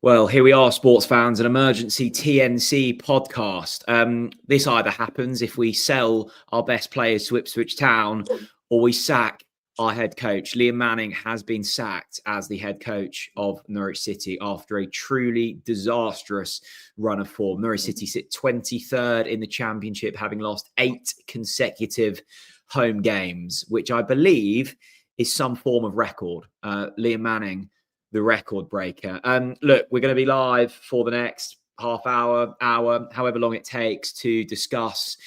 Well, here we are, sports fans, an emergency TNC podcast. This either happens if we sell our best players to Ipswich Town or we sack our head coach. Liam Manning has been sacked as the head coach of Norwich City after a truly disastrous run of form. Norwich City sit 23rd in the Championship, having lost 8 consecutive home games, which I believe is some form of record. Liam Manning, the record breaker. Look, we're going to be live for the next half hour, however long it takes to discuss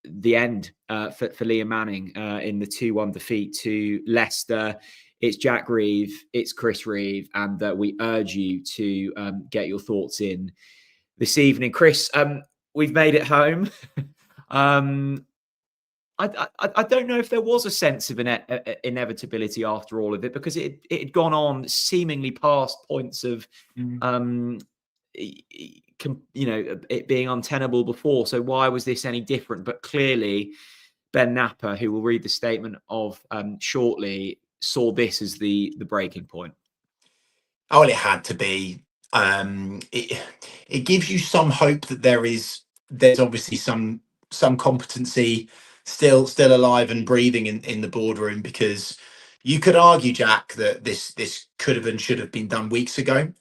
the end for Liam Manning in the 2-1 defeat to Leicester. It's Jack Reeve, it's Chris Reeve, and we urge you to get your thoughts in this evening. Chris, we've made it home. I don't know if there was a sense of inevitability after all of it, because it had gone on seemingly past points of, it being untenable before. So why was this any different? But clearly, Ben Napper, who will read the statement of shortly, saw this as the breaking point. Oh, well, it had to be. It gives you some hope that there's obviously some competency still alive and breathing in the boardroom, because you could argue, Jack, that this could have and should have been done weeks ago.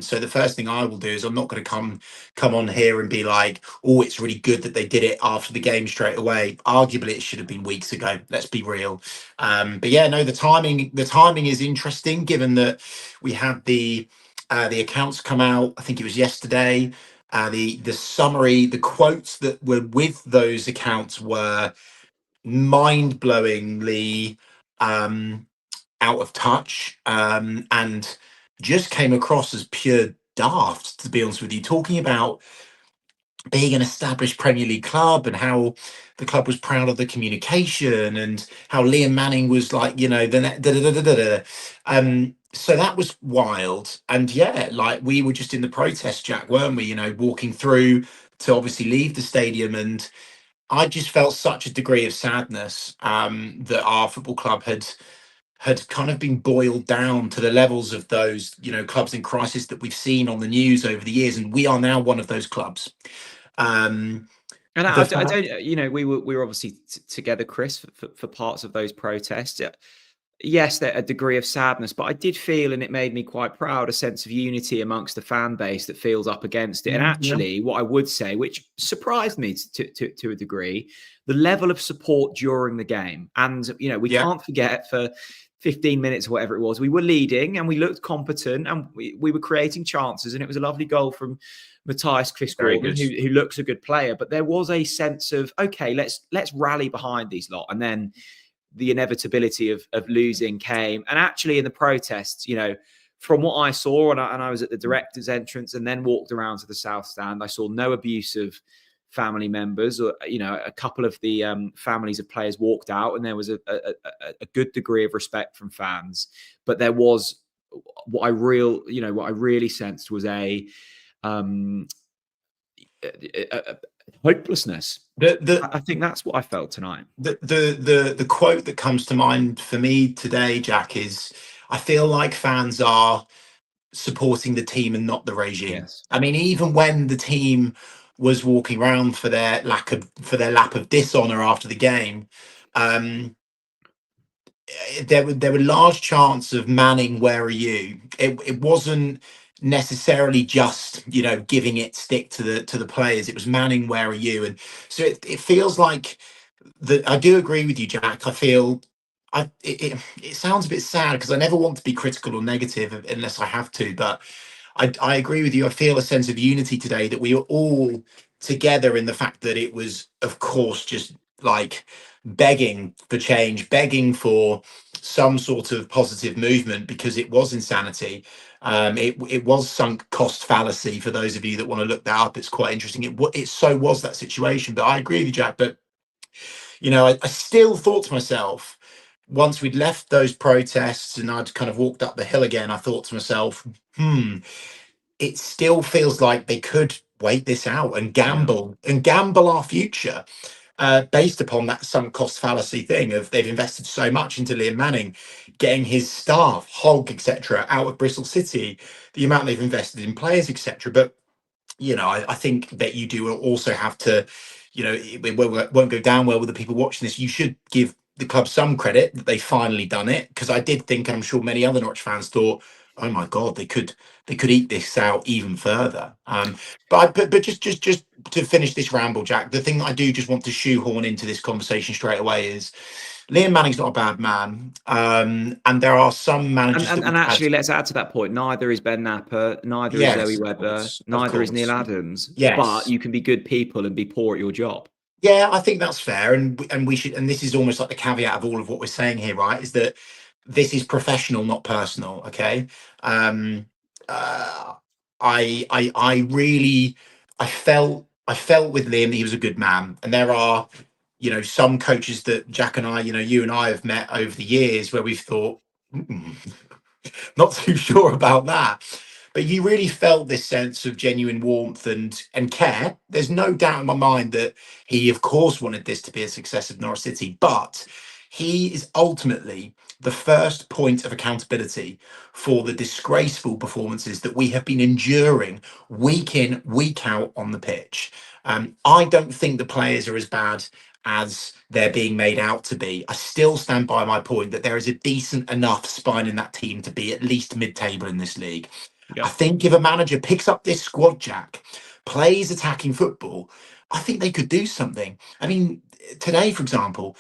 So the first thing I will do is I'm not going to come on here and be like, oh, it's really good that they did it after the game straight away. Arguably, it should have been weeks ago. Let's be real. But yeah, no, the timing is interesting, given that we had the accounts come out. I think it was yesterday. The summary, the quotes that were with those accounts were mind-blowingly out of touch, and just came across as pure daft, to be honest with you, talking about being an established Premier League club and how the club was proud of the communication and how Liam Manning was like, so that was wild. And yeah, like, we were just in the protest, Jack, weren't we? Walking through to obviously leave the stadium, and I just felt such a degree of sadness that our football club had kind of been boiled down to the levels of those, clubs in crisis that we've seen on the news over the years, and we are now one of those clubs. And I don't, we were obviously together, Chris, for parts of those protests. Yes, there a degree of sadness, but I did feel, and it made me quite proud, a sense of unity amongst the fan base that feels up against it. And actually, what I would say, which surprised me to a degree, the level of support during the game. And, we can't forget, for 15 minutes or whatever it was, we were leading and we looked competent and we were creating chances. And it was a lovely goal from Matthias Chris-Gordon, who looks a good player. But there was a sense of, okay, let's rally behind these lot. And then the inevitability of losing came. And actually, in the protests, from what I saw, and I was at the director's entrance and then walked around to the South Stand, I saw no abuse of family members. Or, a couple of the families of players walked out, and there was a good degree of respect from fans. But there was what I really sensed was a hopelessness. I think that's what I felt tonight. The quote that comes to mind for me today, Jack, is, I feel like fans are supporting the team and not the regime. Yes. I mean, even when the team was walking around for their lap of dishonor after the game, there were large chants of Manning, where are you? It wasn't necessarily just giving it stick to the players. It was Manning, where are you? And so it feels like that. I do agree with you, Jack. I feel it sounds a bit sad, because I never want to be critical or negative unless I have to, but I agree with you. I feel a sense of unity today, that we are all together in the fact that it was, of course, just like begging for change, begging for some sort of positive movement, because it was insanity. It was sunk cost fallacy. For those of you that want to look that up, it's quite interesting. It so was that situation. But I agree with you, Jack. But I still thought to myself, once we'd left those protests and I'd kind of walked up the hill again, I thought to myself, it still feels like they could wait this out and gamble our future. based upon that sunk cost fallacy thing of they've invested so much into Liam Manning, getting his staff, Hogg, etc., out of Bristol City, the amount they've invested in players, etc. But I think that you do also have to, it won't go down well with the people watching this. You should give the club some credit that they finally done it, because I did think, and I'm sure many other Norwich fans thought, oh my god, they could eat this out even further. But just to finish this ramble, Jack, the thing that I do just want to shoehorn into this conversation straight away is Liam Manning's not a bad man, and there are some And, managers that and we've and had. actually, let's add to that point. Neither is Ben Napper. Neither is Zoe Yes, Webber. of Neither is Neil course, Adams. But yes. you can be good people and be poor at your job. Yeah, I think that's fair, and we should. And this is almost like the caveat of all of what we're saying here, right? Is that this is professional, not personal. Okay. Um, uh, I really, I felt with Liam that he was a good man, and there are, some coaches that Jack and I, you and I have met over the years where we've thought, "Mm, not too sure about that." But you really felt this sense of genuine warmth and care. There's no doubt in my mind that he, of course, wanted this to be a success of Norwich City, but he is ultimately the first point of accountability for the disgraceful performances that we have been enduring week in, week out on the pitch. I don't think the players are as bad as they're being made out to be. I still stand by my point that there is a decent enough spine in that team to be at least mid-table in this league. I Yep. think if a manager picks up this squad, Jack, plays attacking football, I think they could do something. I mean, today, for example,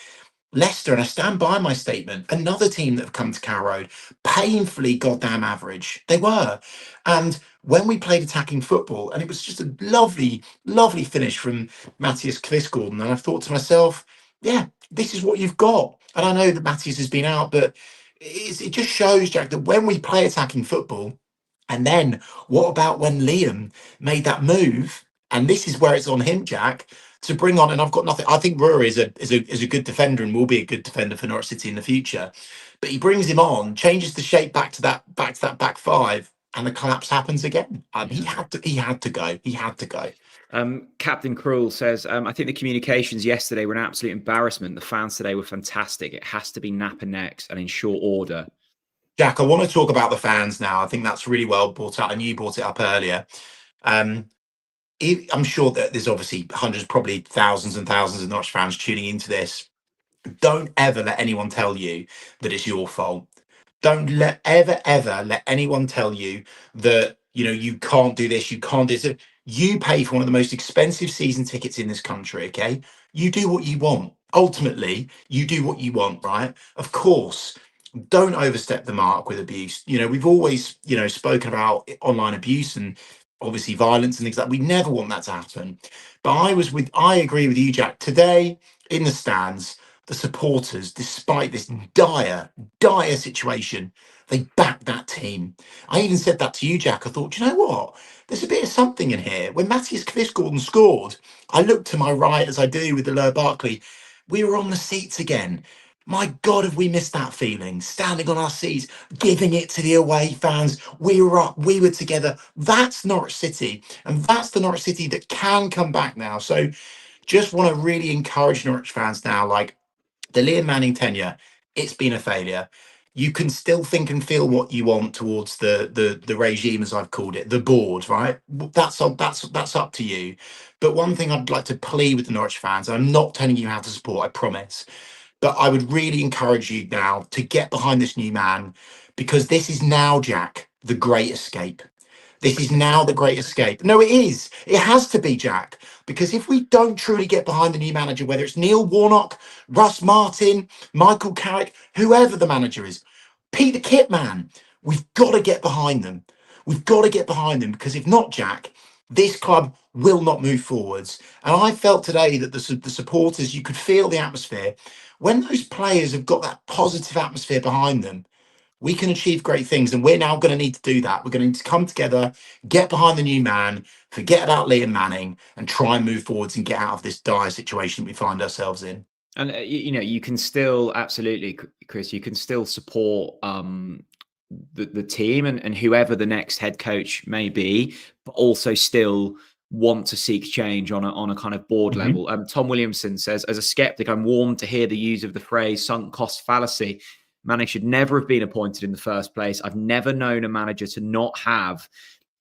Leicester, and I stand by my statement, another team that have come to Carrow Road, painfully goddamn average. They were. And when we played attacking football, and it was just a lovely, lovely finish from Matthias Kvistgården, and I thought to myself, yeah, this is what you've got. And I know that Matthias has been out, but it just shows, Jack, that when we play attacking football, and then what about when Liam made that move? And this is where it's on him, Jack, to bring on. And I've got nothing. I think Rory is a good defender and will be a good defender for Norwich City in the future. But he brings him on, changes the shape back to that back five, and the collapse happens again. He Yeah. had to. He had to go. He had to go. Captain Cruel says, I think the communications yesterday were an absolute embarrassment. The fans today were fantastic. It has to be Napper next and in short order. Jack, I want to talk about the fans now. I think that's really well brought up, and you brought it up earlier. Um, I'm sure that there's obviously hundreds, probably thousands and thousands of Notch fans tuning into this. Don't ever let anyone tell you that it's your fault. Don't ever let anyone tell you that you can't do this, you can't do this. You pay for one of the most expensive season tickets in this country. Okay, you do what you want. Ultimately, you do what you want, right? Of course, don't overstep the mark with abuse. We've always spoken about online abuse and obviously violence and things like that. We never want that to happen. But I agree with you, Jack. Today in the stands, the supporters, despite this dire situation, they backed that team. I even said that to you, Jack. I thought, you know what? There's a bit of something in here. When Matthias Kvistgården scored, I looked to my right, as I do with the Lower Barclay. We were on the seats again. My God, have we missed that feeling? Standing on our seats, giving it to the away fans. We were up, we were together. That's Norwich City. And that's the Norwich City that can come back now. So just want to really encourage Norwich fans now, like, the Liam Manning tenure, it's been a failure. You can still think and feel what you want towards the regime, as I've called it, the board, right? That's up to you. But one thing I'd like to plea with the Norwich fans, and I'm not telling you how to support, I promise, but I would really encourage you now to get behind this new man, because this is now, Jack, the great escape. This is now the great escape. No, it is. It has to be, Jack. Because if we don't truly get behind the new manager, whether it's Neil Warnock, Russ Martin, Michael Carrick, whoever the manager is, Pete the Kit Man, we've got to get behind them. We've got to get behind them, because if not, Jack, this club will not move forwards. And I felt today that the supporters, you could feel the atmosphere. When those players have got that positive atmosphere behind them, we can achieve great things. And we're now going to need to do that. We're going to need to come together, get behind the new man, forget about Liam Manning, and try and move forwards and get out of this dire situation we find ourselves in. And you can still absolutely, Chris. You can still support the team and whoever the next head coach may be, but also still want to seek change on a kind of board Mm-hmm. level. Tom Williamson says, as a skeptic, I'm warmed to hear the use of the phrase sunk cost fallacy. Manning should never have been appointed in the first place. I've never known a manager to not have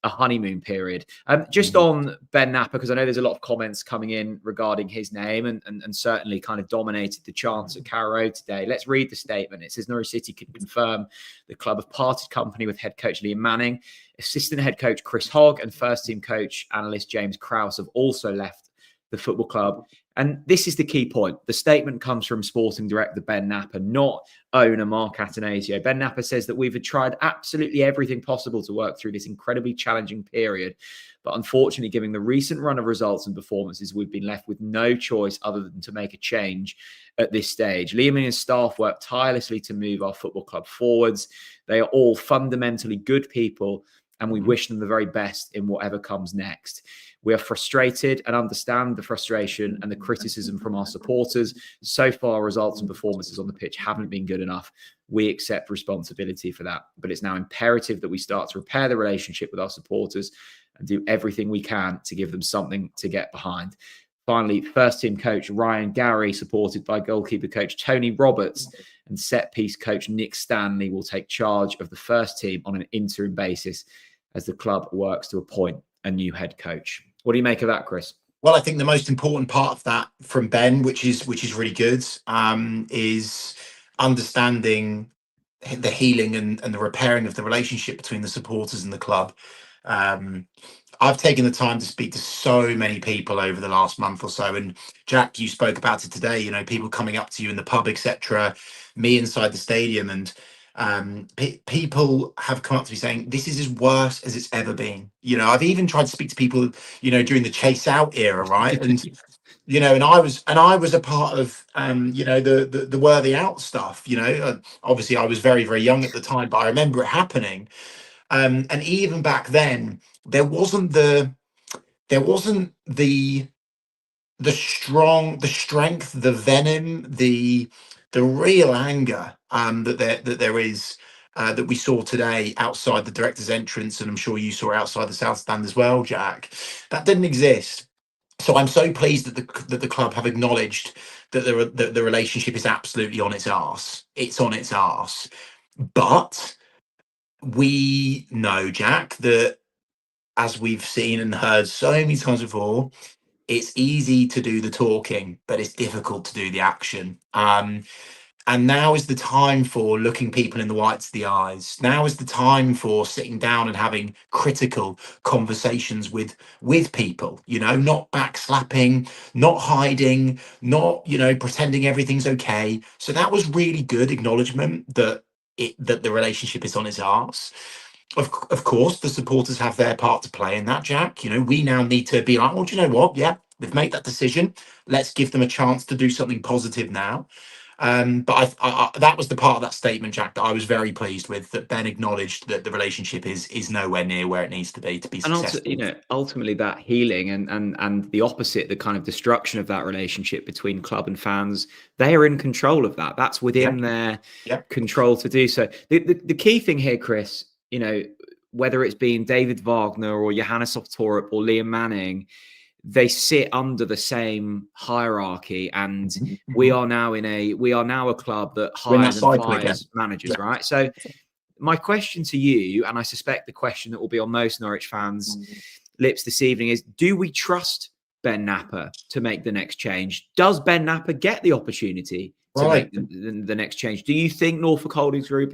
a honeymoon period. Just on Ben Napper, because I know there's a lot of comments coming in regarding his name and certainly kind of dominated the chants at Carrow Road today. Let's read the statement. It says Norwich City can confirm the club have parted company with head coach Liam Manning. Assistant head coach Chris Hogg and first team coach analyst James Krause have also left the football club. And this is the key point. The statement comes from sporting director Ben Napper, not owner Mark Atanasio. Ben Napper says that we've tried absolutely everything possible to work through this incredibly challenging period. But unfortunately, given the recent run of results and performances, we've been left with no choice other than to make a change at this stage. Liam and his staff work tirelessly to move our football club forwards. They are all fundamentally good people, and we wish them the very best in whatever comes next. We are frustrated and understand the frustration and the criticism from our supporters. So far, results and performances on the pitch haven't been good enough. We accept responsibility for that. But it's now imperative that we start to repair the relationship with our supporters and do everything we can to give them something to get behind. Finally, first team coach Ryan Gary, supported by goalkeeper coach Tony Roberts and set piece coach Nick Stanley, will take charge of the first team on an interim basis as the club works to appoint a new head coach. What do you make of that, Chris? Well, I think the most important part of that from Ben, which is really good, is understanding the healing and the repairing of the relationship between the supporters and the club. I've taken the time to speak to so many people over the last month or so, and Jack, you spoke about it today. You know, people coming up to you in the pub, etc. Me inside the stadium, and people have come up to me saying this is as worse as it's ever been. You know, I've even tried to speak to people, you know, during the Chase Out era, right? And you know, and I was a part of you know, the Worthy Out stuff. You know, obviously I was very young at the time, but I remember it happening. And even back then, there wasn't the the strength, the venom, the real anger that there is, that we saw today outside the director's entrance, and I'm sure you saw outside the South Stand as well, Jack. That didn't exist. So I'm so pleased that the club have acknowledged that the relationship is absolutely on its arse. It's on its arse. But we know, Jack, that as we've seen and heard so many times before, it's easy to do the talking, but it's difficult to do the action. And now is the time for looking people in the whites of the eyes. Now is the time for sitting down and having critical conversations with people, you know, not backslapping, not hiding, not, you know, pretending everything's okay. So that was really good acknowledgement that that the relationship is on its arse. Of course, the supporters have their part to play in that, Jack. You know, we now need to be like, well, do you know what? Yeah, they've made that decision. Let's give them a chance to do something positive now. But that was the part of that statement, Jack, that I was very pleased with. That Ben acknowledged that the relationship is nowhere near where it needs to be And successful. you know, ultimately that healing and the opposite, the kind of destruction of that relationship between club and fans, they are in control of that. That's Yeah, within their yeah. control to do so. The key thing here, Chris, you know, whether it's been David Wagner or Johannes Torup or Liam Manning, they sit under the same hierarchy, and we are now a club that We're in that hires and cycle again. fires managers, Yeah. right? So my question to you, and I suspect the question that will be on most Norwich fans' lips this evening, is: do we trust Ben Napper to make the next change? Does Ben Napper get the opportunity to Right. make the next change? Do you think Norfolk Holdings Group,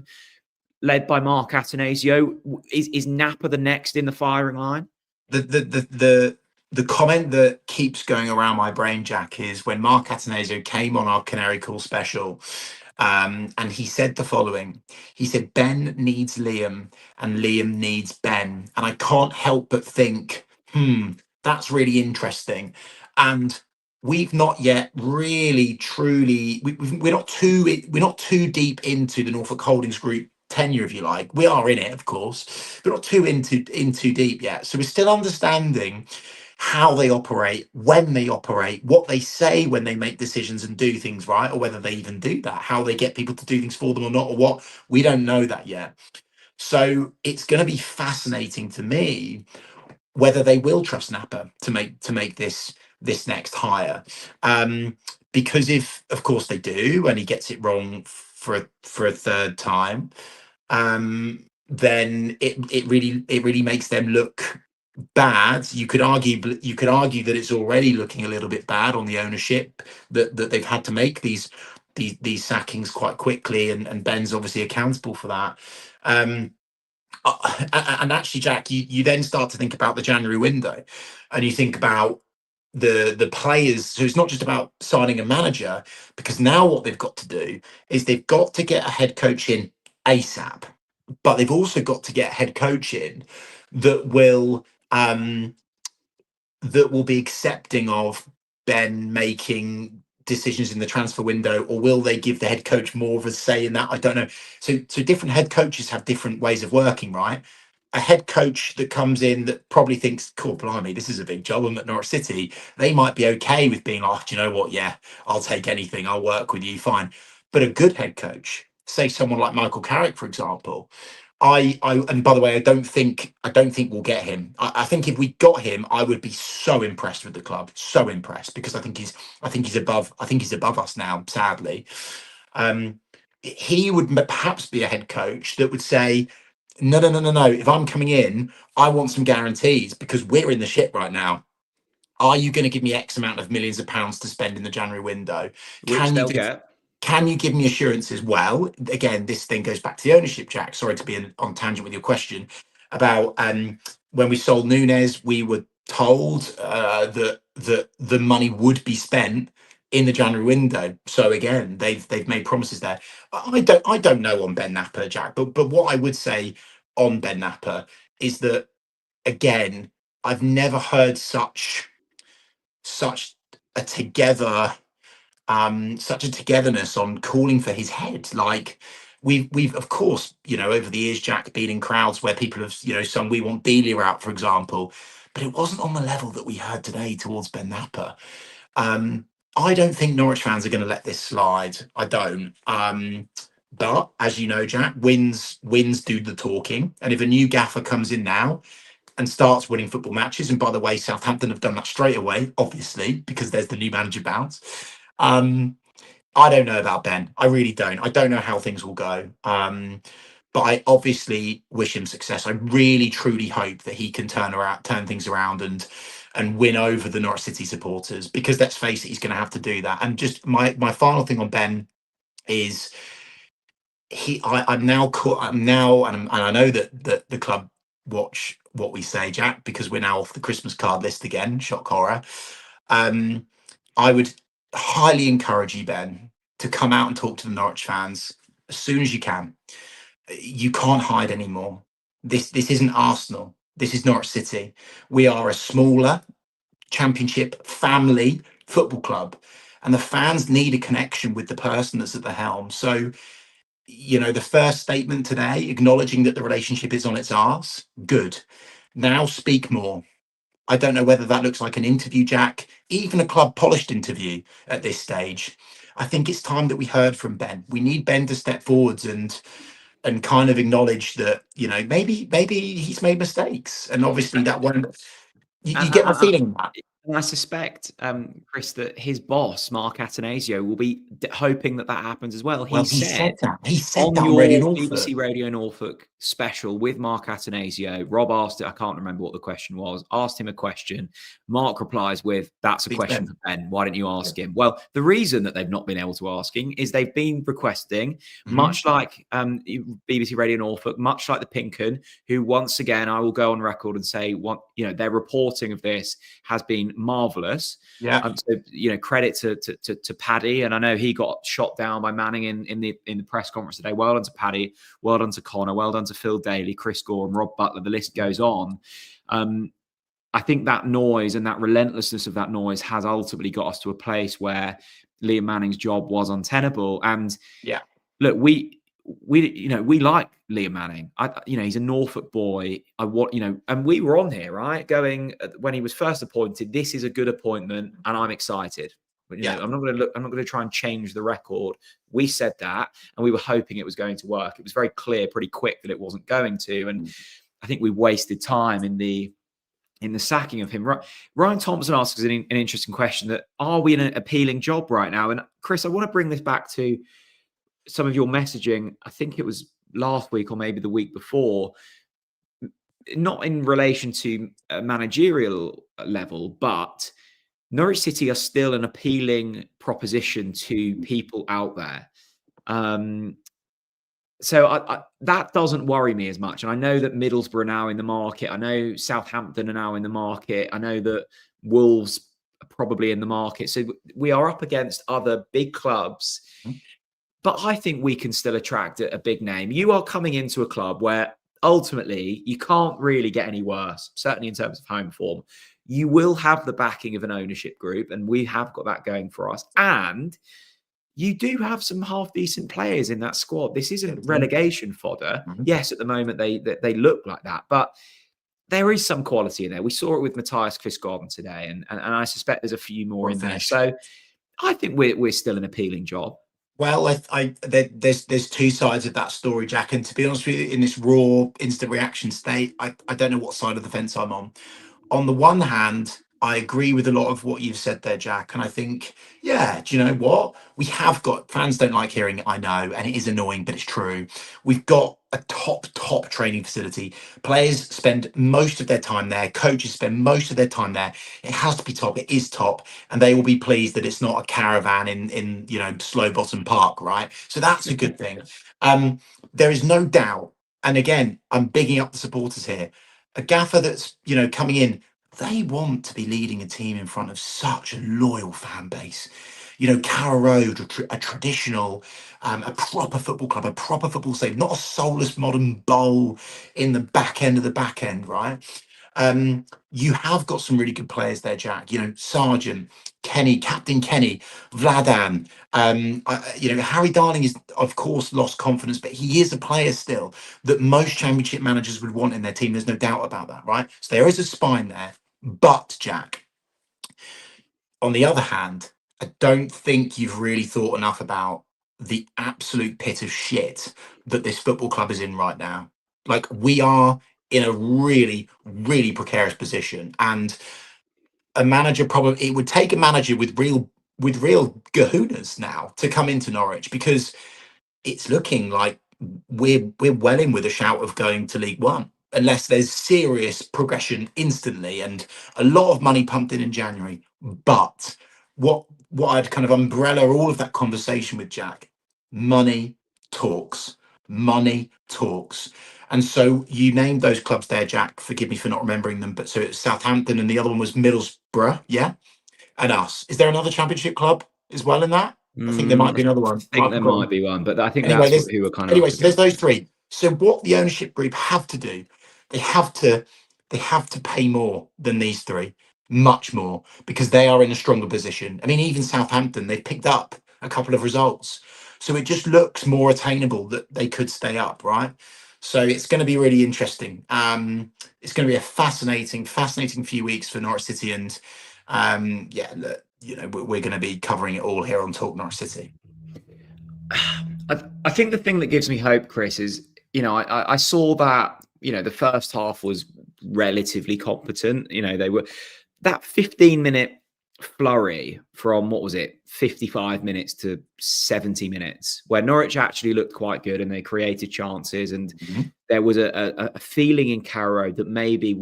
led by Mark Atanasio, is Napper the next in the firing line? The comment that keeps going around my brain, Jack, is when Mark Atanasio came on our Canary Call special, and he said the following. He said, Ben needs Liam and Liam needs Ben. And I can't help but think, that's really interesting. And we've not yet really truly we're not too deep into the Norfolk Holdings Group tenure, if you like. We are in it, of course, but not too in too deep yet. So we're still understanding how they operate, when they operate, what they say when they make decisions and do things, right? Or whether they even do that, how they get people to do things for them or not, or what. We don't know that yet. So it's going to be fascinating to me whether they will trust Napa to make this next hire. Because if, of course, they do, and he gets it wrong for a third time, then it really makes them look bad. You could argue that it's already looking a little bit bad on the ownership, that they've had to make these sackings quite quickly, and Ben's obviously accountable for that. And actually, Jack, you then start to think about the January window, and you think about the players. So it's not just about signing a manager, because now what they've got to do is they've got to get a head coach in ASAP, but they've also got to get a head coach in that will um, be accepting of Ben making decisions in the transfer window, or will they give the head coach more of a say in that? I don't know. So different head coaches have different ways of working, right? A head coach that comes in that probably thinks, cool, blimey, this is a big job, I'm at Norwich City, they might be okay with being like, do you know what? Yeah, I'll take anything. I'll work with you, fine. But a good head coach, say someone like Michael Carrick, for example, and by the way, I don't think we'll get him. I think if we got him, I would be so impressed with the club, so impressed, because I think he's above us now, sadly. He would perhaps be a head coach that would say, no, no, no, no, no. If I'm coming in, I want some guarantees, because we're in the shit right now. Are you going to give me X amount of millions of pounds to spend in the January window? which Can you they'll give get. can you give me assurances? Well, again, this thing goes back to the ownership, Jack. Sorry to be on tangent with your question about when we sold Nunes, we were told that the money would be spent in the January window. So again, they've made promises there. I don't know on Ben Napper, Jack, but what I would say on Ben Napper is that, again, I've never heard such a together such a togetherness on calling for his head. Like, we've of course, over the years, Jack, been in crowds where people have, some, we want Delia out, for example, but it wasn't on the level that we heard today towards Ben Napper. I don't think Norwich fans are going to let this slide. I don't. But as you know, Jack, wins do the talking, and if a new gaffer comes in now and starts winning football matches, and by the way, Southampton have done that straight away, obviously, because there's the new manager bounce. I don't know about Ben. I really don't. I don't know how things will go. But I obviously wish him success. I really, truly hope that he can turn things around, and win over the Norwich City supporters, because let's face it, he's going to have to do that. And just my final thing on Ben is I'm now, and I know that the club watch what we say, Jack, because we're now off the Christmas card list again. Shock horror. I would highly encourage you, Ben, to come out and talk to the Norwich fans as soon as you can. You can't hide anymore. This isn't Arsenal. This is Norwich City. We are a smaller Championship family football club, and the fans need a connection with the person that's at the helm. So, the first statement today, acknowledging that the relationship is on its arse, good. Now speak more. I don't know whether that looks like an interview, Jack, even a club polished interview at this stage. I think it's time that we heard from Ben. We need Ben to step forwards and kind of acknowledge that, maybe he's made mistakes, and obviously that won't. You And get my feeling on that. I suspect, Chris, that his boss, Mark Atanasio, will be hoping that happens as well. Well, He he said said that. He said on that on Radio your Norfolk. BBC Radio Norfolk special with Mark Atanasio, Rob asked it, I can't remember what the question was, asked him a question. Mark replies with, that's a question for Ben. Why don't you ask him? Well, the reason that they've not been able to ask him is they've been requesting, much like BBC Radio Norfolk, much like the Pink 'Un, who, once again, I will go on record and say, their reporting of this has been marvelous. Yeah. So credit to Paddy, and I know he got shot down by Manning in the press conference today. Well done to Paddy, well done to Connor, well done to Phil Daly, Chris Gore, and Rob Butler. The list goes on. I think that noise and that relentlessness of that noise has ultimately got us to a place where Liam Manning's job was untenable. And look, we like Liam Manning. He's a Norfolk boy. And we were on here, right? Going when he was first appointed, this is a good appointment, and I'm excited. But I'm not going to try and change the record. We said that, and we were hoping it was going to work. It was very clear, pretty quick, that it wasn't going to. And I think we wasted time in the in the sacking of him. Ryan Thompson asks an interesting question: that are we in an appealing job right now? And Chris, I want to bring this back to some of your messaging. I think it was last week or maybe the week before, not in relation to a managerial level, but Norwich City are still an appealing proposition to people out there. So that doesn't worry me as much. And I know that Middlesbrough are now in the market. I know Southampton are now in the market. I know that Wolves are probably in the market. So we are up against other big clubs. But I think we can still attract a big name. You are coming into a club where ultimately you can't really get any worse, certainly in terms of home form. You will have the backing of an ownership group, and we have got that going for us. And you do have some half decent players in that squad. This isn't relegation fodder. Yes, at the moment they look like that, but there is some quality in there. We saw it with Matthias Kvistgaard today, and I suspect there's a few more in there. So I think we're still an appealing job. Well, there's two sides of that story, Jack. And to be honest with you, in this raw instant reaction state, I don't know what side of the fence I'm on. On the one hand, I agree with a lot of what you've said there, Jack. And I think, yeah, do you know what? We have got fans don't like hearing it, I know, and it is annoying, but it's true. We've got a top training facility. Players spend most of their time there, coaches spend most of their time there. It has to be top, it is top, and they will be pleased that it's not a caravan in Slow Bottom Park, right? So that's a good thing. There is no doubt, and again, I'm bigging up the supporters here. A gaffer that's coming in, they want to be leading a team in front of such a loyal fan base. Carrow Road, a traditional, a proper football club, a proper football stadium, not a soulless modern bowl in the back end of the back end, right? You have got some really good players there, Jack. Sargent, Kenny, Captain Kenny, Vladan. Harry Darling is, of course, lost confidence, but he is a player still that most championship managers would want in their team. There's no doubt about that, right? So there is a spine there. But, Jack, on the other hand, I don't think you've really thought enough about the absolute pit of shit that this football club is in right now. Like, we are in a really, really precarious position. And a manager it would take a manager with real kahunas now to come into Norwich, because it's looking like we're well in with a shout of going to League One, unless there's serious progression instantly and a lot of money pumped in January. But what I'd kind of umbrella all of that conversation with, Jack, money talks. Money talks. And so you named those clubs there, Jack. Forgive me for not remembering them, but so it's Southampton and the other one was Middlesbrough, yeah, and us. Is there another championship club as well in that? I think there might be another one. I think there might be one, but I think Anyway, that's who we're kind of. anyway, so there's those three. So what the ownership group have to do, they have to pay more than these three, much more, because they are in a stronger position. I mean, even Southampton, they've picked up a couple of results, so it just looks more attainable that they could stay up, right? So it's going to be really interesting. It's going to be a fascinating few weeks for Norwich City, and yeah, look, we're going to be covering it all here on Talk Norwich City. I think the thing that gives me hope, Chris, is I saw that the first half was relatively competent. They were that 15-minute flurry from, what was it, 55 minutes to 70 minutes, where Norwich actually looked quite good and they created chances, and there was a feeling in Carrow that maybe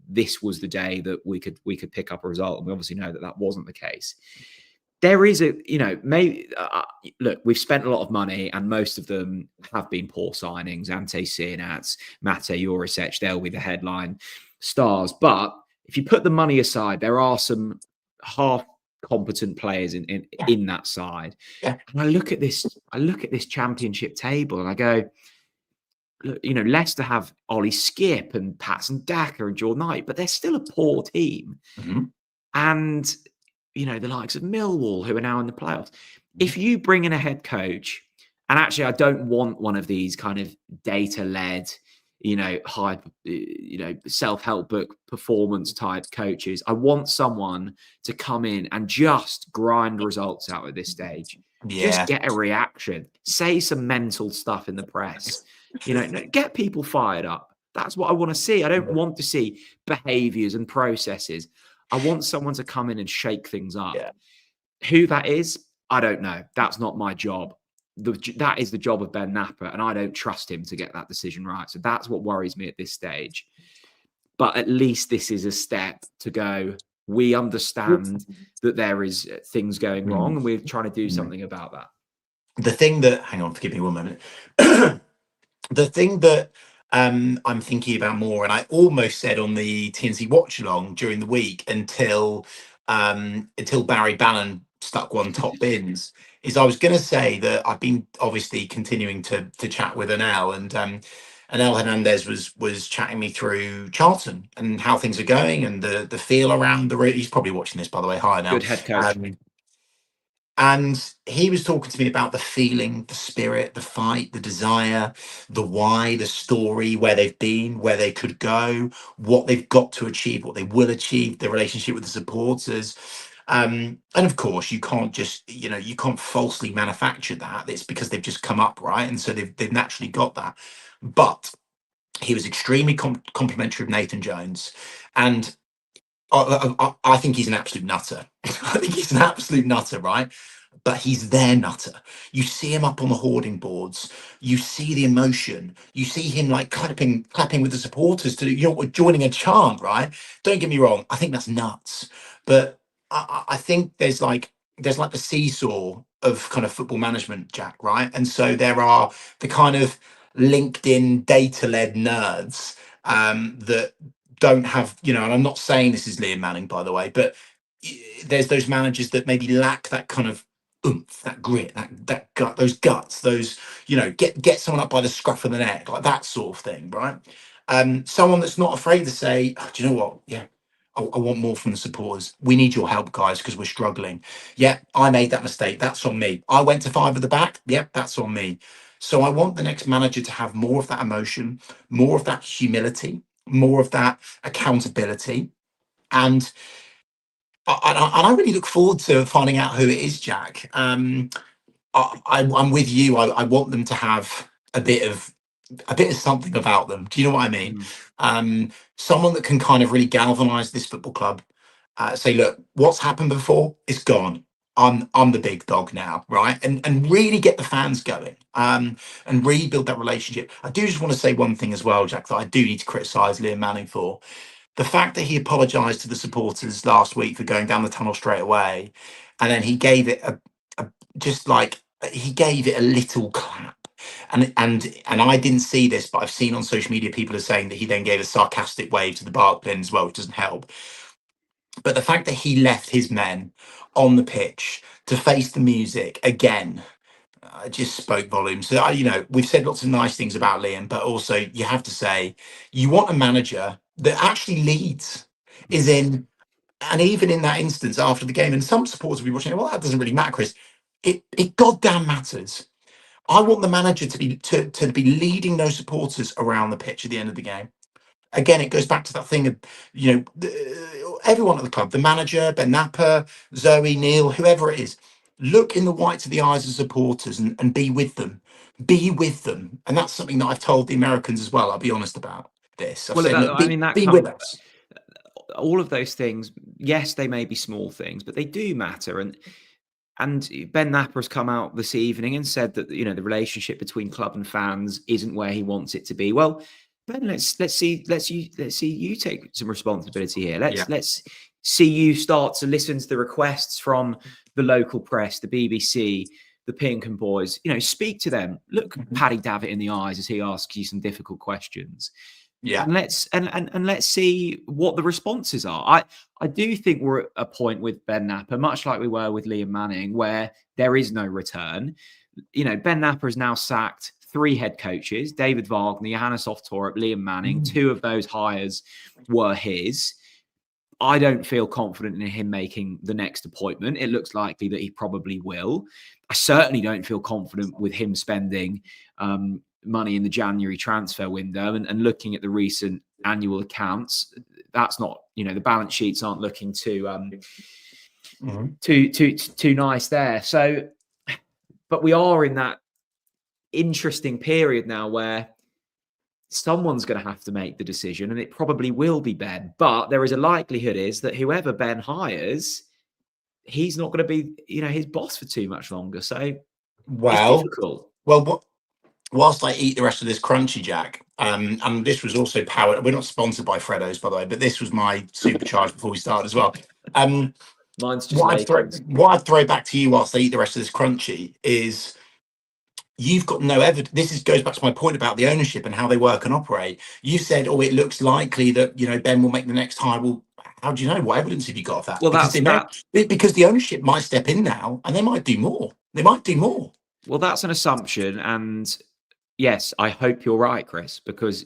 this was the day that we could pick up a result, and we obviously know that wasn't the case. There is maybe look, we've spent a lot of money and most of them have been poor signings. Ante Cianats, Mate Jurisic, they'll be the headline stars. But if you put the money aside, there are some half competent players in that side. Yeah. And I look at this championship table and I go, look, Leicester have Ollie Skip and Patson Daka and Jordan Knight, but they're still a poor team. And the likes of Millwall, who are now in the playoffs. If you bring in a head coach, and actually I don't want one of these kind of data-led, high, self-help book performance type coaches. I want someone to come in and just grind results out at this stage. Yeah. Just get a reaction. Say some mental stuff in the press. Get people fired up. That's what I want to see. I don't want to see behaviors and processes. I want someone to come in and shake things up. Yeah. Who that is, I don't know. That's not my job. That is the job of Ben Napper, and I don't trust him to get that decision right. So that's what worries me at this stage. But at least this is a step to go. We understand that there is things going wrong, and we're trying to do something about that. The thing that, hang on, forgive me 1 moment. The thing that I'm thinking about more, and I almost said on the TNC watch along during the week until Barry Bannon stuck one top bins, is I was going to say that I've been obviously continuing to chat with Anel, and Anel Hernandez was chatting me through Charlton and how things are going and the feel around the. He's probably watching this, by the way. Hi, Anel. Good head coach. And he was talking to me about the feeling, the spirit, the fight, the desire, the why, the story, where they've been, where they could go, what they've got to achieve, what they will achieve, the relationship with the supporters. And of course, you can't just, you can't falsely manufacture that. It's because they've just come up, right? And so they've naturally got that. But he was extremely complimentary of Nathan Jones. And I think he's an absolute nutter. I think he's an absolute nutter, right? But he's their nutter. You see him up on the hoarding boards. You see the emotion. You see him like clapping with the supporters to joining a chant, right? Don't get me wrong. I think that's nuts. But I think there's like the seesaw of kind of football management, Jack, right? And so there are the kind of LinkedIn data-led nerds that don't have, and I'm not saying this is Liam Manning, by the way, but there's those managers that maybe lack that kind of oomph, that grit, that gut, those guts, those, get someone up by the scruff of the neck, like that sort of thing, right? Someone that's not afraid to say, oh, do you know what? Yeah, I want more from the supporters. We need your help, guys, because we're struggling. Yeah, I made that mistake. That's on me. I went to 5 at the back. Yep, that's on me. So I want the next manager to have more of that emotion, more of that humility, more of that accountability. And I really look forward to finding out who it is, Jack. I'm with you. I want them to have a bit of something about them. Do you know what I mean? Someone that can kind of really galvanize this football club. Say, look, what's happened before is gone. I'm the big dog now, right? And really get the fans going. And rebuild that relationship. I do just want to say one thing as well, Jack, that I do need to criticise Liam Manning for. The fact that he apologised to the supporters last week for going down the tunnel straight away, and then he gave it just like he gave it a little clap. And I didn't see this, but I've seen on social media people are saying that he then gave a sarcastic wave to the Bark bin as well, which doesn't help. But the fact that he left his men on the pitch to face the music again just spoke volumes. So, we've said lots of nice things about Liam, but also you have to say you want a manager that actually leads, is in, and even in that instance after the game, and some supporters will be watching, well, that doesn't really matter, Chris. It goddamn matters. I want the manager to be leading those supporters around the pitch at the end of the game. Again, it goes back to that thing of, everyone at the club, the manager, Ben Napper, Zoe, Neil, whoever it is, look in the whites of the eyes of supporters and be with them. Be with them. And that's something that I've told the Americans as well. I'll be honest about this. I've said, look, be with us. All of those things, yes, they may be small things, but they do matter. And Ben Napper has come out this evening and said that the relationship between club and fans isn't where he wants it to be. Well, Ben, let's see you take some responsibility here. Let's see you start to listen to the requests from the local press, the BBC, the Pink and Boys. Speak to them. Look Paddy Davitt in the eyes as he asks you some difficult questions. Yeah. And let's see what the responses are. I do think we're at a point with Ben Napper, much like we were with Liam Manning, where there is no return. Ben Napper has now sacked 3 head coaches: David Wagner, Johannes Oftorp, Liam Manning. 2 of those hires were his. I don't feel confident in him making the next appointment. It looks likely that he probably will. I certainly don't feel confident with him spending money in the January transfer window, and looking at the recent annual accounts, that's not, the balance sheets aren't looking too nice there. So, but we are in that interesting period now where someone's going to have to make the decision, and it probably will be Ben. But there is a likelihood is that whoever Ben hires, he's not going to be, his boss for too much longer. So it's Well, difficult. whilst I eat the rest of this crunchy jack, and this was also powered. We're not sponsored by Freddo's, by the way, but this was my supercharge before we started as well. Mine's just Layton's. What I'd throw back to you whilst I eat the rest of this crunchy is you've got no evidence. Goes back to my point about the ownership and how they work and operate. You said, "Oh, it looks likely that Ben will make the next hire." Well, how do you know? What evidence have you got of that? Well, Because that's that. Because the ownership might step in now and they might do more. Well, that's an assumption, and yes, I hope you're right, Chris, because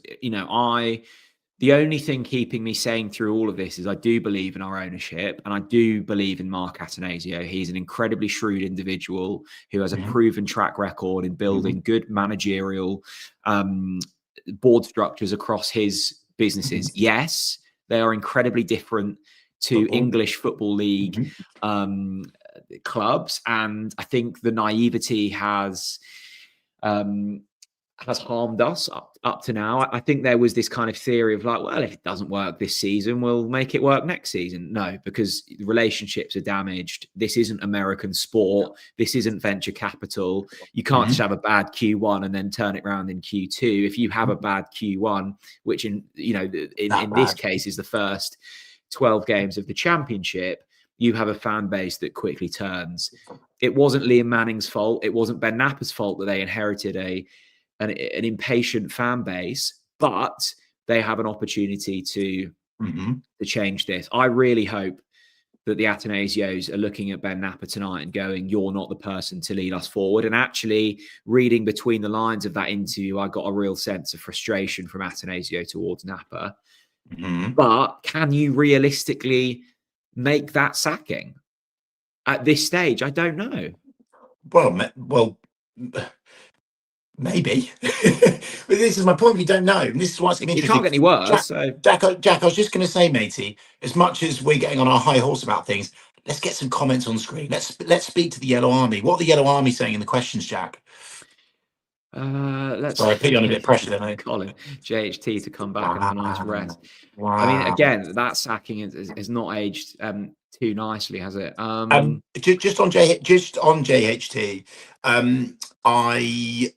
the only thing keeping me sane through all of this is I do believe in our ownership, and I do believe in Mark Atanasio. He's an incredibly shrewd individual who has a proven track record in building good managerial board structures across his businesses. Yes, they are incredibly different to English Football League clubs, and I think the naivety has harmed us up to now. I think there was this kind of theory of like, well, if it doesn't work this season, we'll make it work next season. No, because relationships are damaged. This isn't American sport. This isn't venture capital. You can't just have a bad Q1 and then turn it around in Q2. If you have a bad Q1, which in this case is the first 12 games of the championship, you have a fan base that quickly turns. It wasn't Liam Manning's fault. It wasn't Ben Napper's fault that they inherited an impatient fan base, but they have an opportunity to change this. I really hope that the Atanasios are looking at Ben Napper tonight and going, "You're not the person to lead us forward." And actually, reading between the lines of that interview, I got a real sense of frustration from Atanasio towards Napper. But can you realistically make that sacking at this stage? I don't know. Well, maybe. But this is my point. We don't know. And this is why it's interesting. It can't get any worse. Jack, I was just going to say, matey, as much as we're getting on our high horse about things, let's get some comments on screen. Let's speak to the Yellow Army. What are the Yellow Army saying in the questions, Jack? Sorry, I put you on a bit of pressure there, mate. Colin, JHT to come back and have a nice rest. Wow. I mean, again, that sacking is not aged too nicely, has it? Just on JHT, I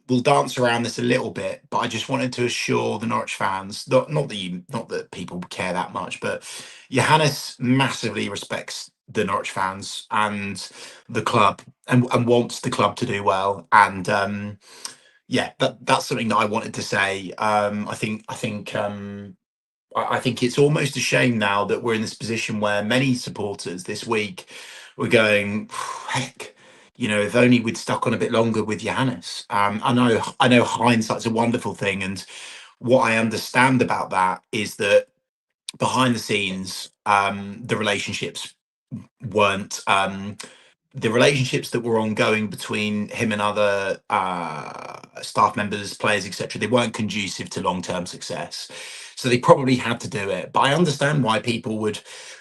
will dance around this a little bit, but I just wanted to assure the Norwich fans, not that people care that much, but Johannes massively respects the Norwich fans and the club and wants the club to do well. And that's something that I wanted to say. I think it's almost a shame now that we're in this position where many supporters this week were going, heck, if only we'd stuck on a bit longer with Johannes. I know hindsight's a wonderful thing, and what I understand about that is that behind the scenes, the relationships weren't the relationships that were ongoing between him and other staff members, players, etc. They weren't conducive to long-term success, so they probably had to do it. But I understand why people would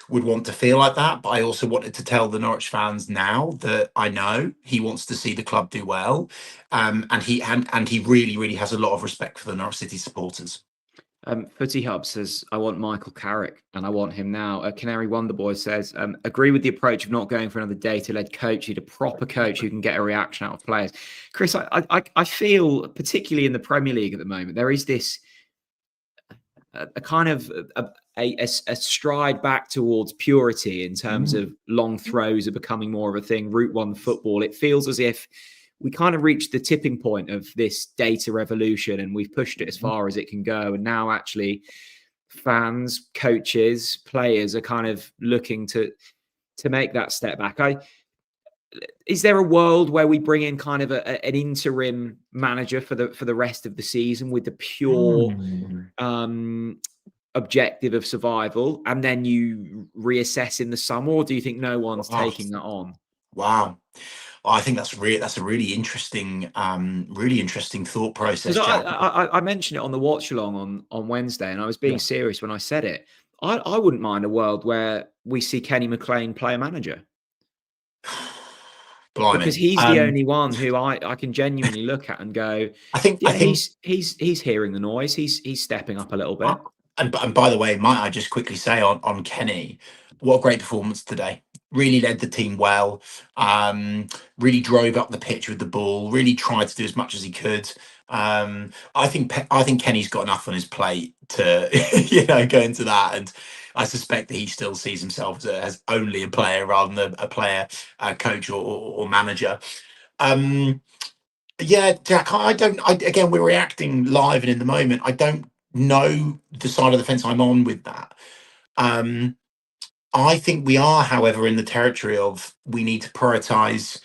want to feel like that. But I also wanted to tell the Norwich fans now that I know he wants to see the club do well, and he really, really has a lot of respect for the Norwich City supporters. Footy Hub says, "I want Michael Carrick, and I want him now." Canary Wonderboy says, "Agree with the approach of not going for another data-led coach. Need a proper coach who can get a reaction out of players." Chris, I feel, particularly in the Premier League at the moment, there is this a kind of a stride back towards purity in terms of long throws are becoming more of a thing. Route one football. It feels as if we kind of reached the tipping point of this data revolution, and we've pushed it as far as it can go. And now actually fans, coaches, players are kind of looking to make that step back. Is there a world where we bring in kind of an interim manager for the rest of the season with the pure objective of survival, and then you reassess in the summer? Or do you think no one's taking that on? Wow. I think that's a really interesting thought process. I mentioned it on the watch along on Wednesday, and I was being serious when I said it. I wouldn't mind a world where we see Kenny McLean play a manager. because Blimey. he's the only one who I can genuinely look at and go, I yeah, think he's hearing the noise. He's stepping up a little Uh, bit. and by the way, might I just quickly say on Kenny, what a great performance today. Really led the team well. Um, really drove up the pitch with the ball. Really tried to do as much as he could. I think Kenny's got enough on his plate to go into that, and I suspect that he still sees himself as only a player rather than a player, coach or manager. Um, yeah, Jack, I don't. Again, we're reacting live and in the moment. I don't know the side of the fence I'm on with that. Um, I think we are, however, in the territory of we need to prioritize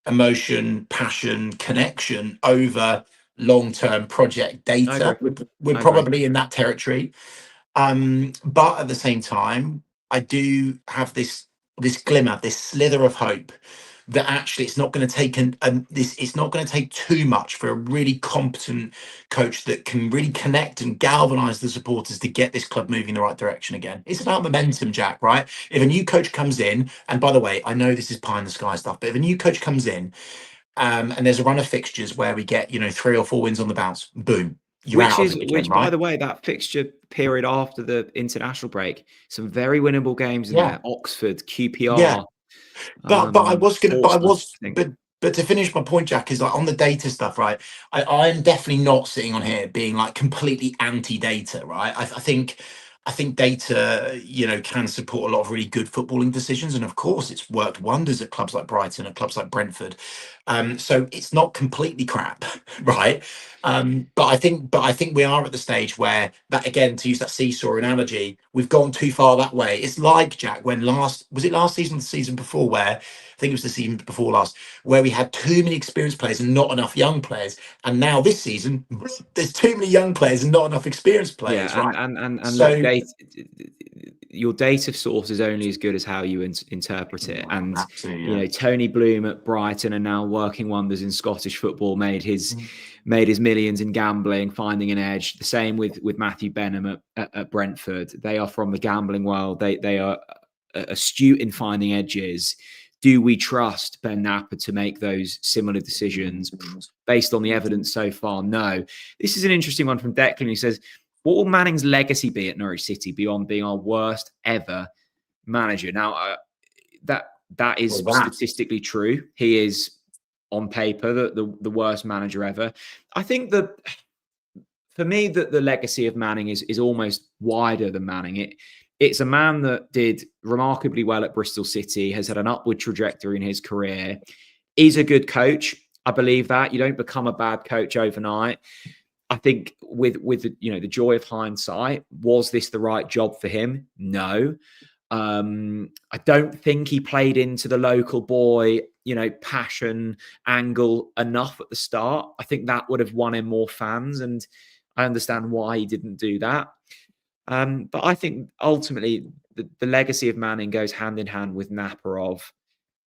emotion, passion, connection over long-term project I data. agree. We're I agree. probably in that territory. But at the same time, I do have this glimmer, this slither of hope that actually it's not going to take this. It's not going to take too much for a really competent coach that can really connect and galvanize the supporters to get this club moving in the right direction again. It's about momentum, Jack. Right? If a new coach comes in, and by the way, I know this is pie in the sky stuff, but if a new coach comes in, and there's a run of fixtures where we get 3 or 4 wins on the bounce, boom, you're out of it again, Which, by right? the way, that fixture period after the international break, some very winnable games in Yeah. there. Oxford, Yeah, QPR, but I was gonna, Portsmouth, I think. but to finish my point, Jack, is like on the data stuff, right? I'm definitely not sitting on here being like completely anti-data, right? I think data, can support a lot of really good footballing decisions, and of course, it's worked wonders at clubs like Brighton, at clubs like Brentford. So it's not completely crap, right? But I think we are at the stage where that, again, to use that seesaw analogy, we've gone too far that way. It's like, Jack, when last season, or the season before, where I think it was the season before last, where we had too many experienced players and not enough young players, and now this season there's too many young players and not enough experienced players, Yeah, right? and look, So your data source is only as good as how you interpret it. And absolutely, yeah. Tony Bloom at Brighton and now working wonders in Scottish football, made his millions in gambling, finding an edge. The same with Matthew Benham at Brentford. They are from the gambling world. They are astute in finding edges. Do we trust Ben Napper to make those similar decisions based on the evidence so far? No. This is an interesting one from Declan, who says, what will Manning's legacy be at Norwich City beyond being our worst ever manager? Now, that is Well, that statistically true. He is on paper the worst manager ever. I think that for me, that the legacy of Manning is almost wider than Manning. It's a man that did remarkably well at Bristol City, has had an upward trajectory in his career, is a good coach. I believe that you don't become a bad coach overnight. I think with the joy of hindsight, was this the right job for him? No. I don't think he played into the local boy, passion angle enough at the start. I think that would have won him more fans, and I understand why he didn't do that. But I think ultimately the legacy of Manning goes hand in hand with Napper of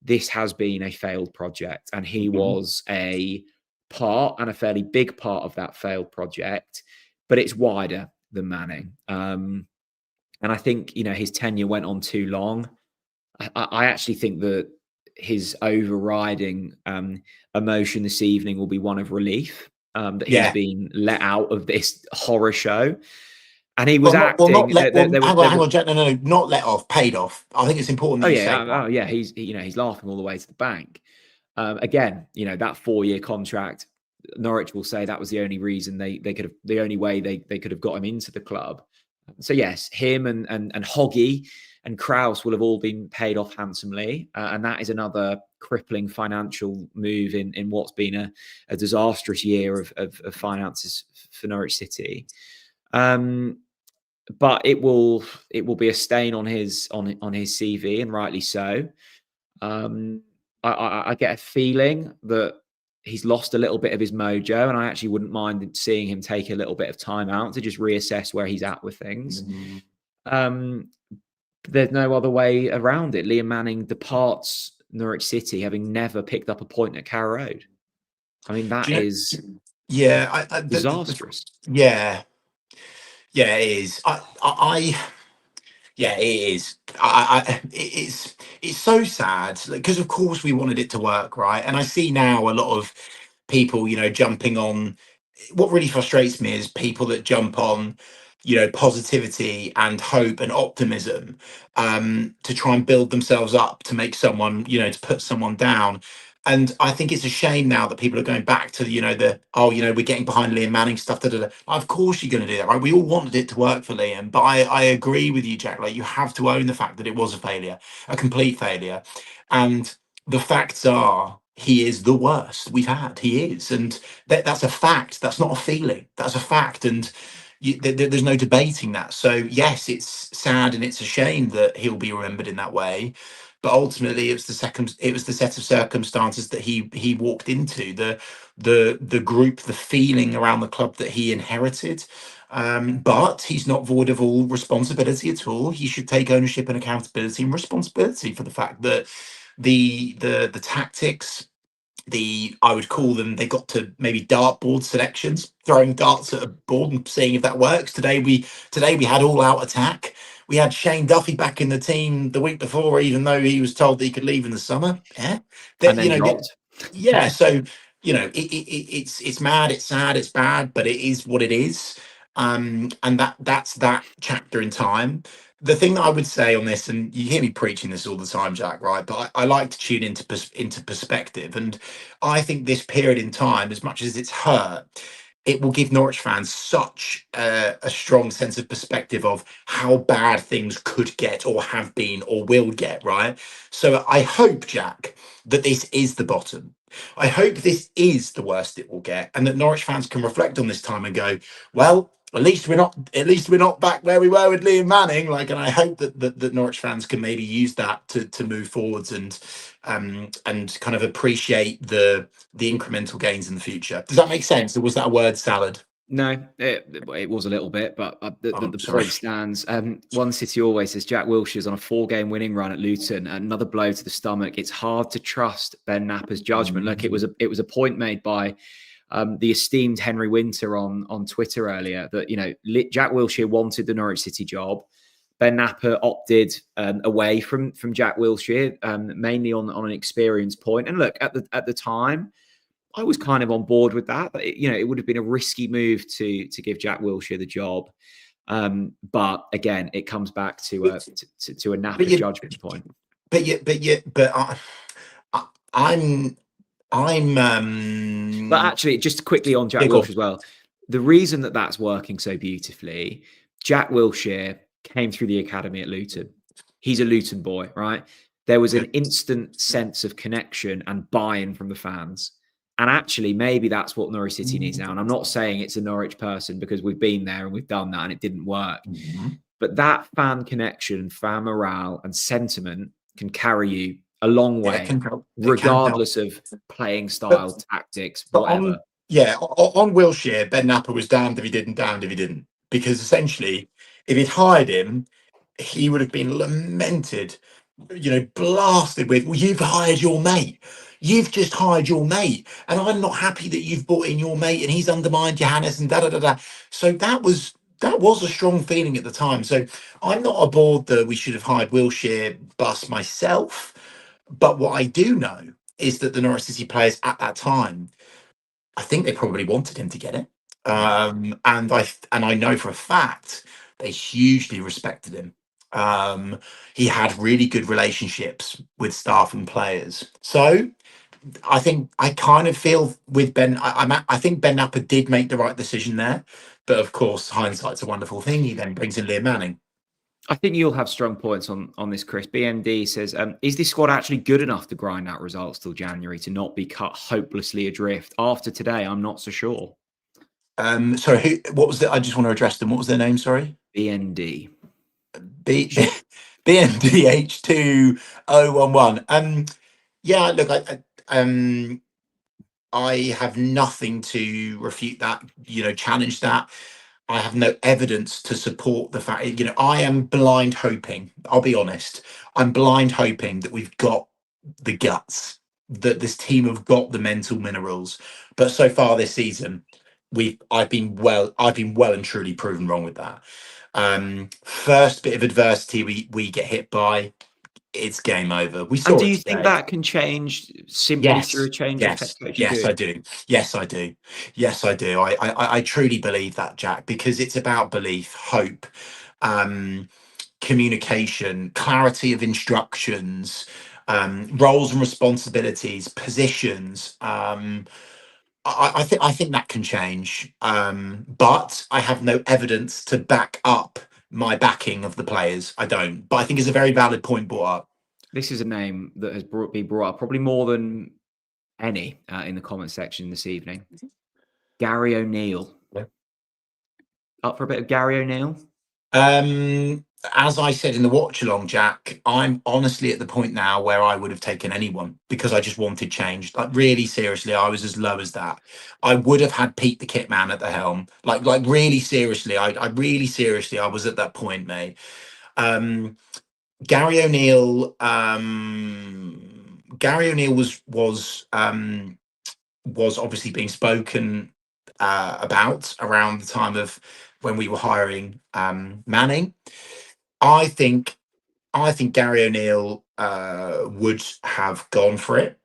this has been a failed project, and he was a part and a fairly big part of that failed project, but it's wider than Manning. And I think, his tenure went on too long. I actually think that his overriding emotion this evening will be one of relief, that he's yeah. been let out of this horror show. And he was Not acting. let. Well, There hang was on, Jack. No, not let off. Paid off. I think it's important that Oh you yeah, say that. oh yeah. He's laughing all the way to the bank. Again, that 4-year contract. Norwich will say that was the only reason they could have, the only way they could have got him into the club. So yes, him and Hoggy and Kraus will have all been paid off handsomely, and that is another crippling financial move in what's been a disastrous year of finances for Norwich City. But it will be a stain on his CV, and rightly so. Um, I get a feeling that he's lost a little bit of his mojo, and I actually wouldn't mind seeing him take a little bit of time out to just reassess where he's at with things. Um, there's no other way around it. Liam Manning departs Norwich City having never picked up a point at Carrow Road. I mean, Do that you know? is Yeah, disastrous. yeah, yeah, it is. Yeah, it is. It's so sad because of course we wanted it to work, right? And I see now a lot of people, jumping on. What really frustrates me is people that jump on, positivity and hope and optimism, to try and build themselves up to make someone, to put someone down. And I think it's a shame now that people are going back to the oh, we're getting behind Liam Manning stuff. Da, da, da. Of course you're going to do that, right? We all wanted it to work for Liam, but I agree with you, Jack. Like, you have to own the fact that it was a failure, a complete failure, and the facts are he is the worst we've had. He is, and that's a fact. That's not a feeling. That's a fact, and there's no debating that. So yes, it's sad and it's a shame that he'll be remembered in that way. But ultimately, it was the set of circumstances that he walked into, the group, the feeling around the club that he inherited. But he's not void of all responsibility at all. He should take ownership and accountability and responsibility for the fact that the tactics, I would call them, they got to maybe dartboard selections, throwing darts at a board and seeing if that works. Today we had all out attack. We had Shane Duffy back in the team the week before, even though he was told that he could leave in the summer. Yeah, And that then dropped. yeah. So it's mad, it's sad, it's bad, but it is what it is. And that's that chapter in time. The thing that I would say on this, and you hear me preaching this all the time, Jack, right? But I like to tune into perspective, and I think this period in time, as much as it's hurt, it will give Norwich fans such a strong sense of perspective of how bad things could get, or have been, or will get, right? So I hope, Jack, that this is the bottom. I hope this is the worst it will get, and that Norwich fans can reflect on this time and go, well, at least we're not back where we were with Liam Manning. Like, and I hope that Norwich fans can maybe use that to move forwards, and kind of appreciate the incremental gains in the future. Does that make sense? Or was that a word salad? No, it was a little bit, but Oh, the sorry. point stands. One City always says Jack Wilshere's on a 4-game winning run at Luton. Another blow to the stomach. It's hard to trust Ben Knapper's judgment. Look, it was a point made by the esteemed Henry Winter on Twitter earlier that Jack Wilshere wanted the Norwich City job. Ben Knapper opted away from Jack Wilshere, mainly on an experience point. And look, at the time, I was kind of on board with that. It would have been a risky move to give Jack Wilshere the job. But again, it comes back to a But Knapper you, judgment point. I, I'm I'm But actually, just quickly on Jack yeah, go Wilshere on. as well, the reason that that's working so beautifully, Jack Wilshere came through the academy at Luton. He's a Luton boy, right? There was an Good. instant sense of connection and buy-in from the fans. And actually, maybe that's what Norwich City needs now. And I'm not saying it's a Norwich person, because we've been there and we've done that and it didn't work. Mhm. But that fan connection, fan morale, and sentiment can carry you a long Yeah, it way, can help. It can help. regardless of playing But style, tactics, but whatever. on Wilshere, Ben Napper was damned if he didn't, damned if he didn't. Because essentially, if he'd hired him, he would have been lamented, blasted with, well, you've hired your mate. You've just hired your mate. And I'm not happy that you've brought in your mate and he's undermined Johannes and da da da da. So that was a strong feeling at the time. So I'm not aboard that we should have hired Wilshere bus myself. But what I do know is that the Norwich City players at that time, I think they probably wanted him to get it. Yeah. And I know for a fact they hugely respected him. He had really good relationships with staff and players. So I think I kind of feel with Ben. I think Ben Napper did make the right decision there, but of course hindsight's a wonderful thing. He then brings in Liam Manning. I think you'll have strong points on this, Chris. BND says, is this squad actually good enough to grind out results till January to not be cut hopelessly adrift? After today, I'm not so sure. Sorry, what was it? I just want to address them. What was their name? Sorry. BND. B BNDH2011. Yeah, look, I have nothing to refute that, challenge that. I have no evidence to support the fact, I am blind hoping, I'll be honest, I'm blind hoping that we've got the guts, that this team have got the mental minerals. But so far this season, I've been well and truly proven wrong with that. First bit of adversity we get hit by, it's game over. We And saw do it you think today. that can change simply through a Yes, change of head yes, coach? You yes, do? I do. Yes, I do. Yes, I do. I truly believe that, Jack, because it's about belief, hope, um, communication, clarity of instructions, roles and responsibilities, positions. I think that can change, but I have no evidence to back up my backing of the players. I don't, but I think it's a very valid point brought up. This is a name that has been brought up probably more than any in the comment section this evening. Gary O'Neill. Yeah. Up for a bit of Gary O'Neill? As I said in the watch along, Jack, I'm honestly at the point now where I would have taken anyone because I just wanted change. Like really seriously, I was as low as that. I would have had Pete the Kit Man at the helm. Like really seriously, I really seriously, I was at that point, mate. Um, Gary O'Neill, Gary O'Neill was obviously being spoken about around the time of when we were hiring Manning. I think Gary O'Neill would have gone for it.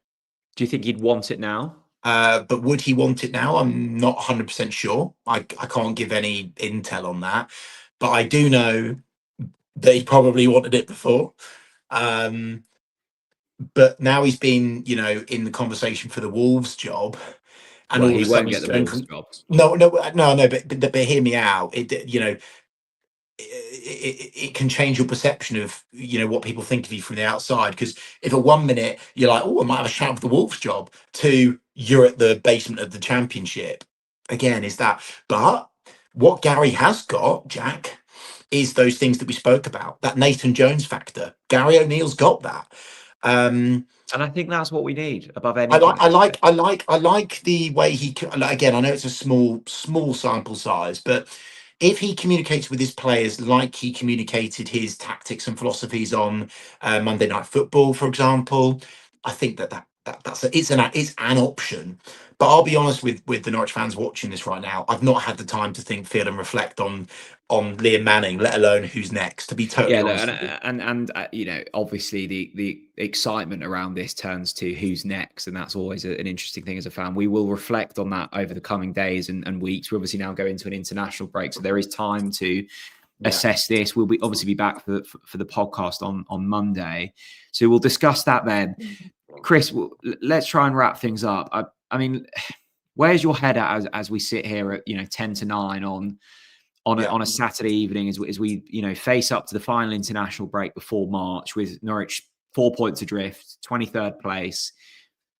Do you think he'd want it now? But would he want it now? I'm not 100% sure. I can't give any intel on that. But I do know that he probably wanted it before. But now he's been, in the conversation for the Wolves job, and Well, all of he a sudden won't he's get the going Wolves from job. no, but hear me out. It can change your perception of what people think of you from the outside. Because if at 1 minute you're like, oh, I might have a shout for the Wolves job, to you're at the basement of the Championship. Again, is that? But what Gary has got, Jack, is those things that we spoke about. That Nathan Jones factor. Gary O'Neill's got that. And I think that's what we need above I like, anything at I this like, stage. I like, I like the way like, again, I know it's a small sample size, but if he communicates with his players like he communicated his tactics and philosophies on Monday Night Football, for example, I think it's an option. But I'll be honest with the Norwich fans watching this right now, I've not had the time to think, feel, and reflect on Liam Manning, let alone who's next. To be totally Yeah, look, honest with you. and obviously the excitement around this turns to who's next, and that's always an interesting thing as a fan. We will reflect on that over the coming days and weeks. We obviously now go into an international break, so there is time to Yeah. assess this. We'll be obviously be back for the podcast on Monday, so we'll discuss that then. Chris, let's try and wrap things up. I mean, where's your head at as we sit here at 10 to 9 on a Saturday evening as we face up to the final international break before March, with Norwich 4 points adrift, 23rd place,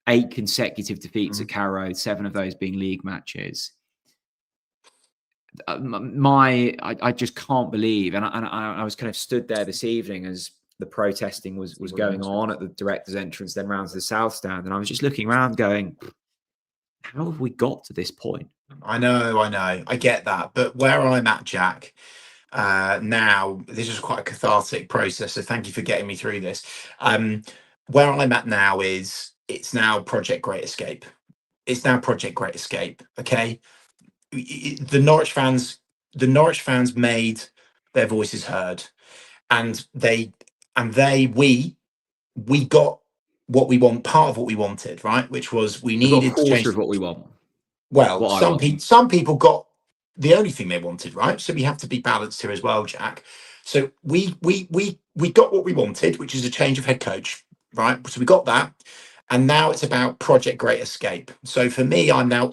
8 consecutive defeats at Carrow Road, 7 of those being league matches. I just can't believe, and I was kind of stood there this evening as the protesting was going on at the director's entrance, then round to the south stand, and I was just looking around going, how have we got to this point? I know, I get that, but where I'm at, Jack, now this is quite a cathartic process, so thank you for getting me through this. Where I'm at now is it's now Project Great Escape. It's now Project Great Escape. Okay, the Norwich fans made their voices heard, and we got what we want, part of what we wanted, right? Which was we We've got a needed to quarter change. of what we want. Well, What I want. some people got the only thing they wanted, right? So we have to be balanced here as well, Jack. So we got what we wanted, which is a change of head coach, right? So we got that, and now it's about Project Great Escape. So for me, I'm now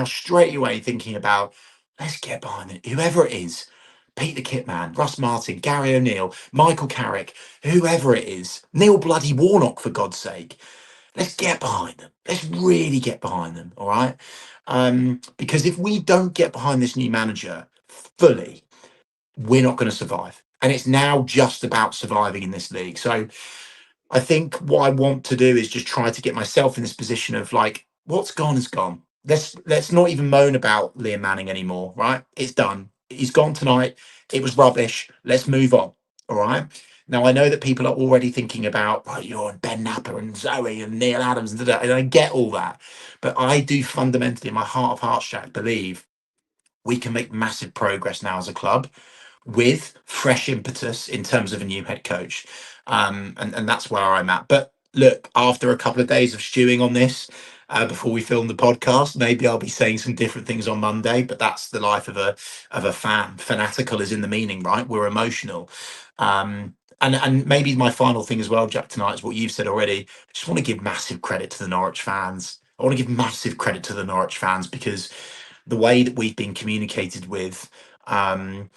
straight away thinking about, let's get behind it, whoever it is. Pete the Kitman, Russ Martin, Gary O'Neill, Michael Carrick, whoever it is, Neil Bloody Warnock, for God's sake. Let's get behind them. Let's really get behind them. All right. Because if we don't get behind this new manager fully, we're not going to survive. And it's now just about surviving in this league. So I think what I want to do is just try to get myself in this position of like, what's gone is gone. Let's not even moan about Liam Manning anymore. Right. It's done. He's gone tonight. It was rubbish. Let's move on. All right. Now I know that people are already thinking about, well, you're Ben Napper and Zoe and Neil Adams and da-da, and I get all that, but I do fundamentally, in my heart of hearts, Jack, believe we can make massive progress now as a club with fresh impetus in terms of a new head coach. And that's where I'm at. But look, after a couple of days of stewing on this, before we film the podcast, maybe I'll be saying some different things on Monday. But that's the life of a fan. Fanatical is in the meaning, right? We're emotional. And maybe my final thing as well, Jack, tonight is what you've said already. I just want to give massive credit to the Norwich fans. I want to give massive credit to the Norwich fans because the way that we've been communicated with, the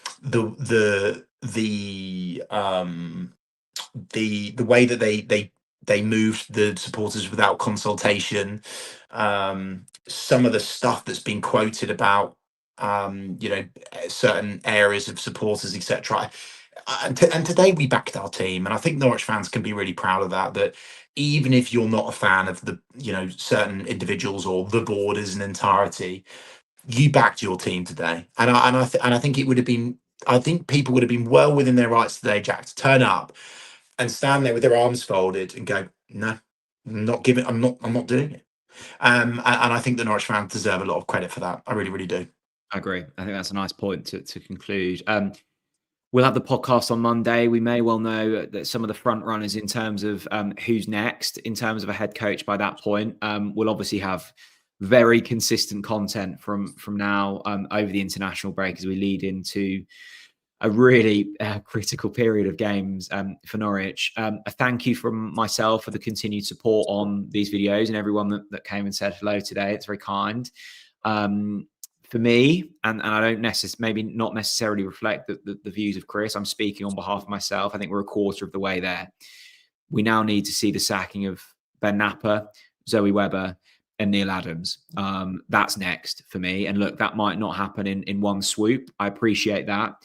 way that they moved the supporters without consultation, some of the stuff that's been quoted about, you know, certain areas of supporters, etc. And today we backed our team, and I think Norwich fans can be really proud of that. That even if you're not a fan of the, you know, certain individuals or the board as an entirety, you backed your team today, and I think it would have been. I think people would have been well within their rights today, Jack, to turn up and stand there with their arms folded and go, "No, I'm not giving. I'm not doing it." And I think the Norwich fans deserve a lot of credit for that. I really, really do. I agree. I think that's a nice point to conclude. We'll have the podcast on Monday. We may well know that some of the front runners in terms of who's next, in terms of a head coach by that point. We'll obviously have very consistent content from now over the international break as we lead into a really critical period of games for Norwich. A thank you from myself for the continued support on these videos and everyone that came and said hello today. It's very kind. For me, and I don't maybe not necessarily reflect the views of Chris. I'm speaking on behalf of myself. I think we're a quarter of the way there. We now need to see the sacking of Ben Napper, Zoe Webber, and Neil Adams. That's next for me. And look, that might not happen in one swoop. I appreciate that.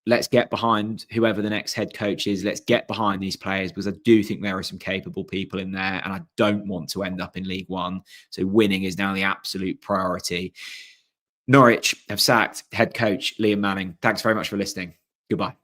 Let's get behind whoever the next head coach is. Let's get behind these players because I do think there are some capable people in there, and I don't want to end up in League One. So winning is now the absolute priority. Norwich have sacked head coach Liam Manning. Thanks very much for listening. Goodbye.